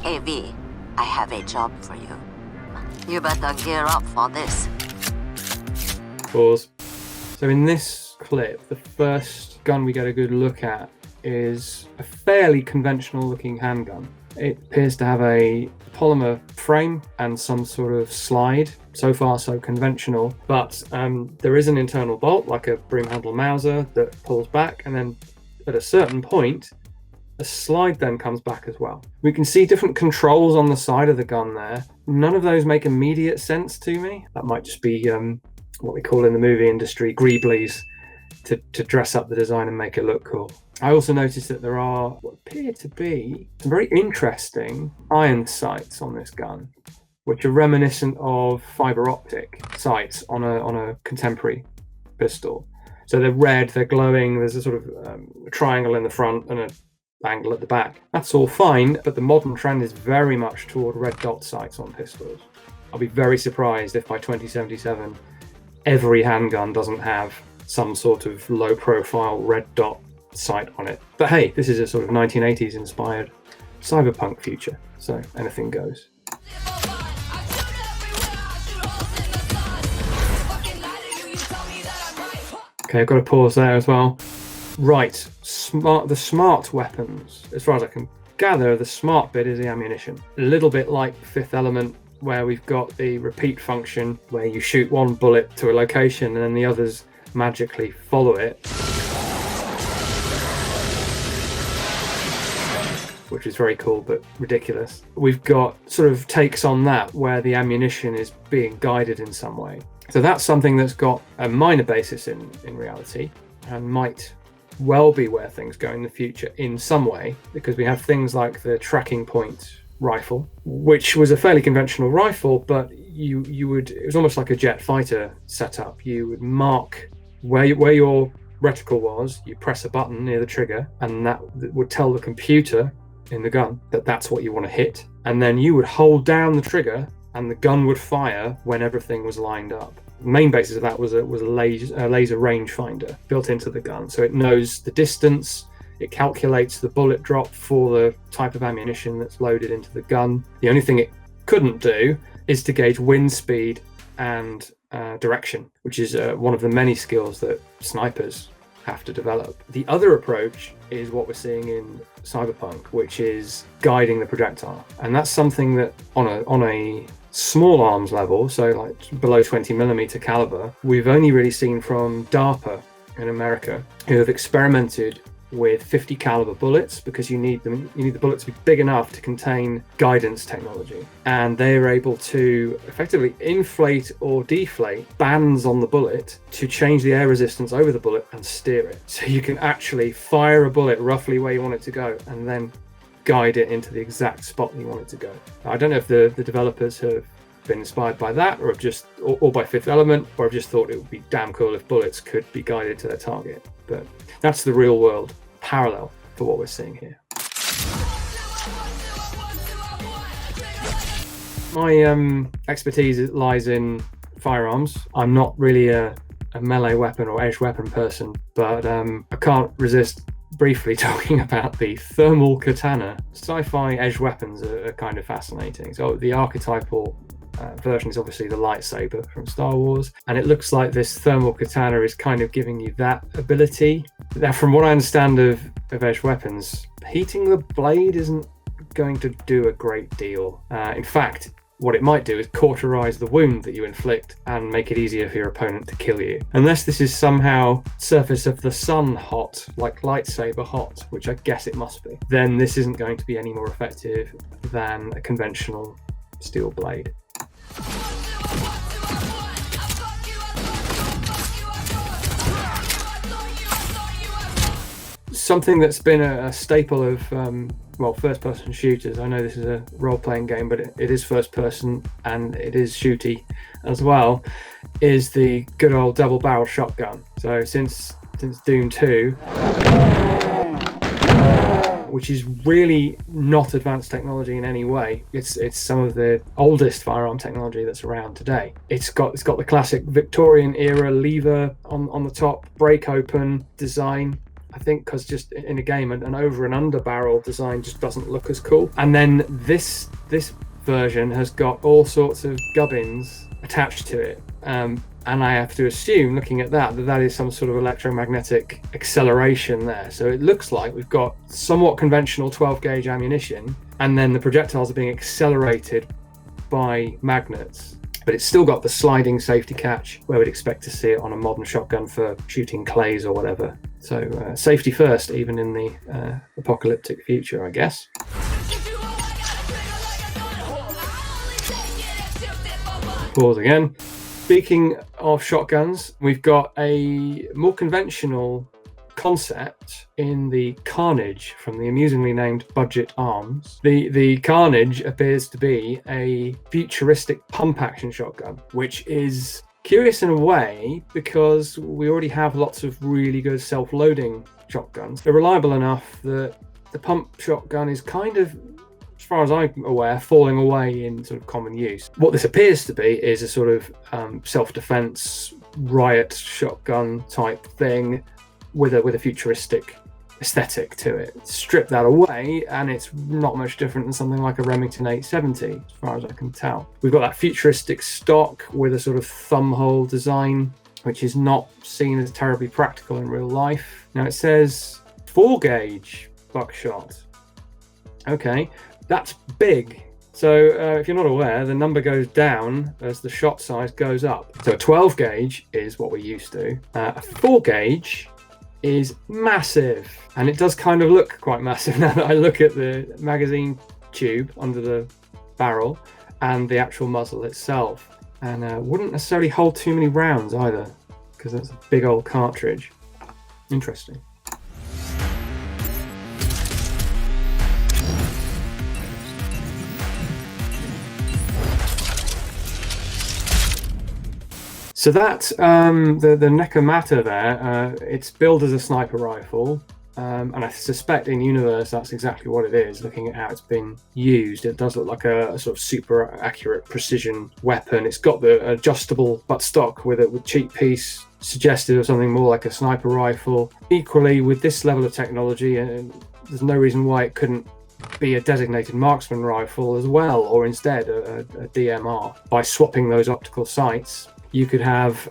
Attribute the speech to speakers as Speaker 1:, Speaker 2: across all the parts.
Speaker 1: AV, I have a job for you. You better gear up for this.
Speaker 2: Pause. So in this clip, the first gun we get a good look at is a fairly conventional looking handgun. It appears to have a polymer frame and some sort of slide. So far so conventional, but there is an internal bolt like a broom handle Mauser that pulls back, and then at a certain point a slide then comes back as well. We can see different controls on the side of the gun there. None of those make immediate sense to me. That might just be what we call in the movie industry greeblies to dress up the design and make it look cool. I also noticed that there are what appear to be some very interesting iron sights on this gun, which are reminiscent of fiber optic sights on a contemporary pistol. So they're red, they're glowing, there's a sort of triangle in the front and an angle at the back. That's all fine, but the modern trend is very much toward red dot sights on pistols. I'll be very surprised if by 2077 every handgun doesn't have some sort of low profile red dot sight on it. But hey, this is a sort of 1980s inspired cyberpunk future, so anything goes. Okay, I've got to pause there as well. Right, the smart weapons. As far as I can gather, the smart bit is the ammunition. A little bit like Fifth Element, where we've got the repeat function, where you shoot one bullet to a location and then the others magically follow it, which is very cool but ridiculous. We've got sort of takes on that where the ammunition is being guided in some way. So that's something that's got a minor basis in reality and might well be where things go in the future in some way, because we have things like the tracking point rifle, which was a fairly conventional rifle, but it was almost like a jet fighter setup. You would mark where your reticle was, you press a button near the trigger, and that would tell the computer in the gun that that's what you want to hit, and then you would hold down the trigger and the gun would fire when everything was lined up. The main basis of that was a laser rangefinder built into the gun, so it knows the distance, it calculates the bullet drop for the type of ammunition that's loaded into the gun. The only thing it couldn't do is to gauge wind speed and direction, which is one of the many skills that snipers have to develop. The other approach is what we're seeing in Cyberpunk, which is guiding the projectile, and that's something that on a small arms level, so like below 20mm caliber, we've only really seen from DARPA in America, who have experimented with 50 caliber bullets, because you need the bullet to be big enough to contain guidance technology, and they are able to effectively inflate or deflate bands on the bullet to change the air resistance over the bullet and steer it, so you can actually fire a bullet roughly where you want it to go and then guide it into the exact spot you want it to go. I don't know if the developers have been inspired by that, or by Fifth Element, or have just thought it would be damn cool if bullets could be guided to their target. But that's the real world parallel for what we're seeing here. My expertise lies in firearms. I'm not really a melee weapon or edge weapon person, but I can't resist briefly talking about the thermal katana. Sci-fi edge weapons are kind of fascinating. So the archetypal version is obviously the lightsaber from Star Wars, and it looks like this thermal katana is kind of giving you that ability. Now, from what I understand of edge weapons, heating the blade isn't going to do a great deal. In fact, what it might do is cauterize the wound that you inflict and make it easier for your opponent to kill you. Unless this is somehow surface of the sun hot, like lightsaber hot, which I guess it must be, then this isn't going to be any more effective than a conventional steel blade. Something that's been a staple of first-person shooters. I know this is a role-playing game, but it is first-person and it is shooty as well, is the good old double-barrel shotgun. So since Doom 2, which is really not advanced technology in any way. It's some of the oldest firearm technology that's around today. It's got the classic Victorian era lever on the top, break open design, I think because just in a game, an over and under barrel design just doesn't look as cool. And then this version has got all sorts of gubbins attached to it. And I have to assume, looking at that is some sort of electromagnetic acceleration there. So it looks like we've got somewhat conventional 12 gauge ammunition, and then the projectiles are being accelerated by magnets. But it's still got the sliding safety catch where we'd expect to see it on a modern shotgun for shooting clays or whatever. So safety first, even in the apocalyptic future, I guess. Pause again. Speaking of shotguns, we've got a more conventional concept in the Carnage from the amusingly named Budget Arms. The Carnage appears to be a futuristic pump-action shotgun, which is curious in a way because we already have lots of really good self-loading shotguns. They're reliable enough that the pump shotgun is kind of, as far as I'm aware, falling away in sort of common use. What this appears to be is a sort of self-defense riot shotgun type thing with a futuristic aesthetic to it. Strip that away and it's not much different than something like a Remington 870, as far as I can tell. We've got that futuristic stock with a sort of thumb hole design, which is not seen as terribly practical in real life. Now it says 4 gauge buckshot. Okay. That's big. So if you're not aware, the number goes down as the shot size goes up. So a 12 gauge is what we're used to. A 4 gauge is massive. And it does kind of look quite massive now that I look at the magazine tube under the barrel and the actual muzzle itself. And wouldn't necessarily hold too many rounds either, because that's a big old cartridge. Interesting. So that, the Nekomata there, it's billed as a sniper rifle, and I suspect in universe that's exactly what it is. Looking at how it's been used, it does look like a sort of super accurate precision weapon. It's got the adjustable buttstock with cheek piece, suggestive of something more like a sniper rifle. Equally, with this level of technology, there's no reason why it couldn't be a designated marksman rifle as well, or instead a DMR. By swapping those optical sights, you could have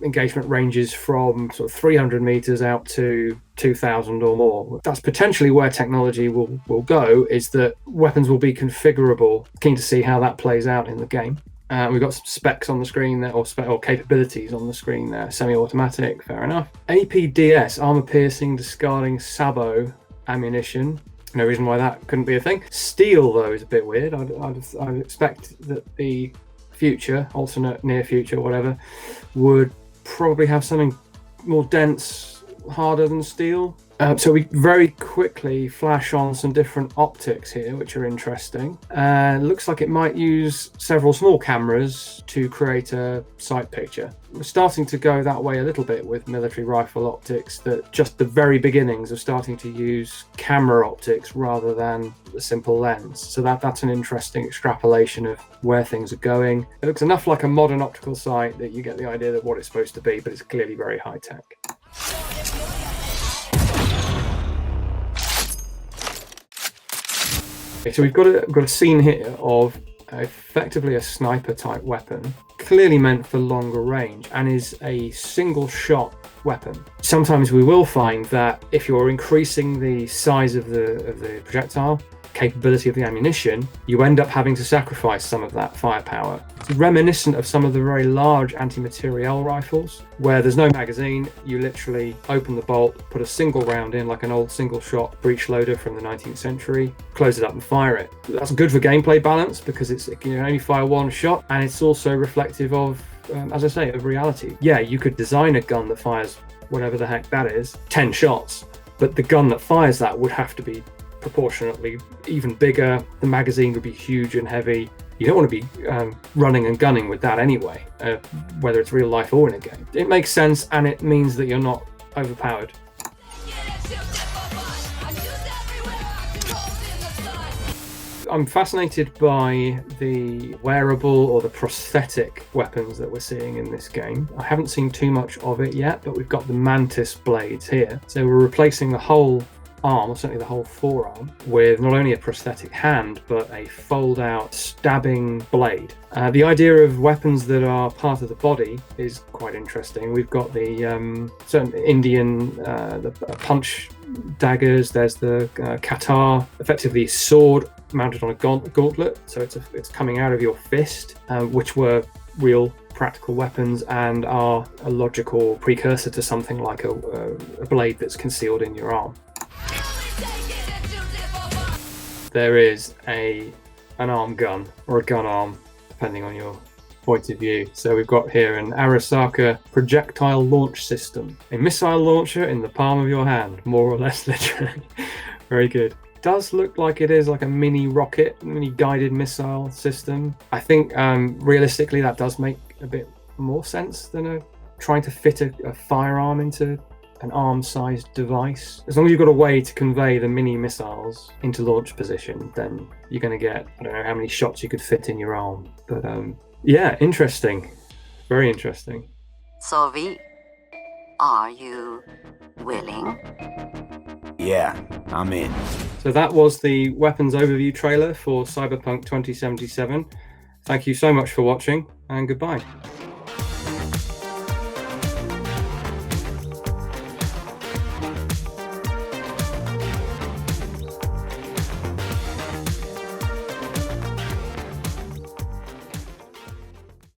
Speaker 2: engagement ranges from sort of 300 meters out to 2,000 or more. That's potentially where technology will go, is that weapons will be configurable. Keen to see how that plays out in the game. We've got some specs on the screen there, or capabilities on the screen there. Semi-automatic, fair enough. APDS, armor-piercing, discarding sabot ammunition. No reason why that couldn't be a thing. Steel, though, is a bit weird. I'd expect that the future, alternate near future, whatever, would probably have something more dense, harder than steel. So we very quickly flash on some different optics here, which are interesting. Looks like it might use several small cameras to create a sight picture. We're starting to go that way a little bit with military rifle optics, that just the very beginnings of starting to use camera optics rather than a simple lens. So that's an interesting extrapolation of where things are going. It looks enough like a modern optical sight that you get the idea that what it's supposed to be, but it's clearly very high tech. So we've got a scene here of effectively a sniper type weapon, clearly meant for longer range, and is a single shot weapon. Sometimes we will find that if you're increasing the size of the projectile, capability of the ammunition, you end up having to sacrifice some of that firepower. It's reminiscent of some of the very large anti-materiel rifles, where there's no magazine. You literally open the bolt, put a single round in, like an old single shot breech loader from the 19th century, close it up and fire it. That's good for gameplay balance because it can only fire one shot, and it's also reflective of, as I say, of reality. Yeah, you could design a gun that fires whatever the heck that is, 10 shots, but the gun that fires that would have to be proportionately even bigger. The magazine would be huge and heavy. You don't want to be running and gunning with that anyway, whether it's real life or in a game. It makes sense, and it means that you're not overpowered. I'm fascinated by the wearable or the prosthetic weapons that we're seeing in this game. I haven't seen too much of it yet, but we've got the mantis blades here. So we're replacing the whole arm, or certainly the whole forearm, with not only a prosthetic hand, but a fold-out stabbing blade. The idea of weapons that are part of the body is quite interesting. We've got the certain Indian the punch daggers. There's the katana, effectively a sword mounted on a gauntlet. So it's coming out of your fist, which were real practical weapons and are a logical precursor to something like a blade that's concealed in your arm. There is an arm gun, or a gun arm, depending on your point of view. So we've got here an Arasaka projectile launch system, a missile launcher in the palm of your hand, more or less literally. Very good. Does look like it is like a mini rocket, mini guided missile system. I think realistically that does make a bit more sense than trying to fit a firearm into an arm-sized device. As long as you've got a way to convey the mini missiles into launch position, then you're going to get, I don't know how many shots you could fit in your arm. But yeah, interesting. Very interesting.
Speaker 1: So V, are you willing?
Speaker 3: Yeah, I'm in.
Speaker 2: So that was the weapons overview trailer for Cyberpunk 2077. Thank you so much for watching, and goodbye.